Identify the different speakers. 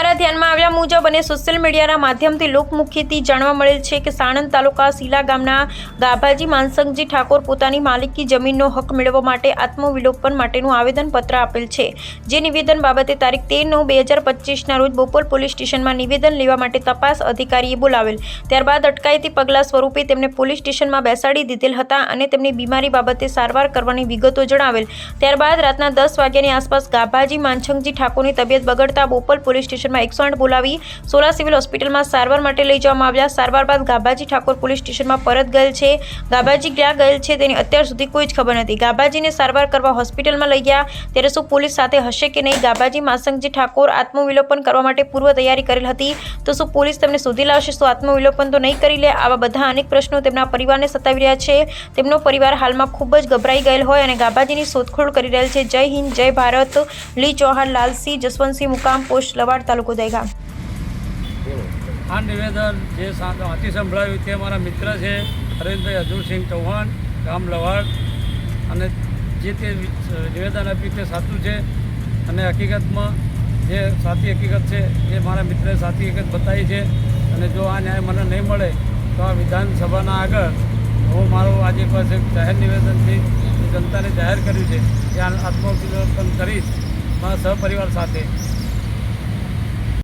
Speaker 1: દ્વારા ધ્યાનમાં આવ્યા મુજબ અને સોશિયલ મીડિયાના માધ્યમથી લોકમુખીથી જાણવા મળેલ છે કે સાણંદ તાલુકા શીલા ગામના ગાભાજી માનસંગજી ઠાકોર પોતાની માલિકી જમીનનો હક મેળવવા માટે આત્મવિલોપન માટેનું આવેદનપત્ર આપેલ છે। જે નિવેદન બાબતે તારીખ 13/9/2025ના રોજ બોપલ પોલીસ સ્ટેશનમાં નિવેદન લેવા માટે તપાસ અધિકારીએ બોલાવેલ। ત્યારબાદ અટકાયતી પગલાં સ્વરૂપે તેમને પોલીસ સ્ટેશનમાં બેસાડી દીધેલ હતા અને તેમની બીમારી બાબતે સારવાર કરવાની વિગતો જણાવેલ। ત્યારબાદ રાતના 10 વાગ્યાની આસપાસ ગાભાજી માનસંગજી ઠાકોરની તબિયત બગડતા બોપલ પોલીસ સ્ટેશનમાં 108 બોલાવી સોલા સિવિલ હોસ્પિટલમાં સારવાર માટે લઈ જવામાં આવ્યા। સારવાર બાદ ગાભાજી ઠાકોર પોલીસ સ્ટેશનમાં પરત ગયેલ છે। ગાભાજી ક્યાં ગયેલ છે તેની અત્યાર સુધી કોઈ જ ખબર નથી। ગાભાજીને સારવાર કરવા હોસ્પિટલમાં લઈ ગયા ત્યારે શું પોલીસ સાથે હશે કે નહીં? ગાભાજી માનસંગજી ઠાકોર આત્મવિલોપન કરવા માટે પૂર્વ તૈયારી કરેલ હતી તો શું પોલીસ તેમને શોધી લાવશે? શું આત્મવિલોપન તો નહીં કરી લે? આવા બધા અનેક પ્રશ્નો તેમના પરિવારને સતાવી રહ્યા છે। તેમનો પરિવાર હાલમાં ખૂબ જ ગભરાઈ ગયેલ હોય અને ગાભાજીની શોધખોળ કરી રહેલ છે। જય હિન્દ, જય ભારત। લી ચૌહાણ, લાલસિંહ, જસવંતસિંહ, મુકામ પોસ્ટ લવાડ, તાલુકો દહેગામ।
Speaker 2: આ નિવેદન જે હાથી સંભળાવ્યું તે મારા મિત્ર છે અરવિંદભાઈ અજુરસિંહ ચૌહાણ, ગામ લવાડ, અને જે તે નિવેદન આપ્યું તે સાચું છે અને હકીકતમાં જે સાચી હકીકત છે એ મારા મિત્રએ સાચી હકીકત બતાવી છે। અને જો આ ન્યાય મને નહીં મળે તો આ વિધાનસભાના આગળ હું મારું આજે પાસે જાહેર નિવેદનથી જનતાને જાહેર કર્યું છે કે આત્મવિલોપન કરીશ મારા સહપરિવાર સાથે।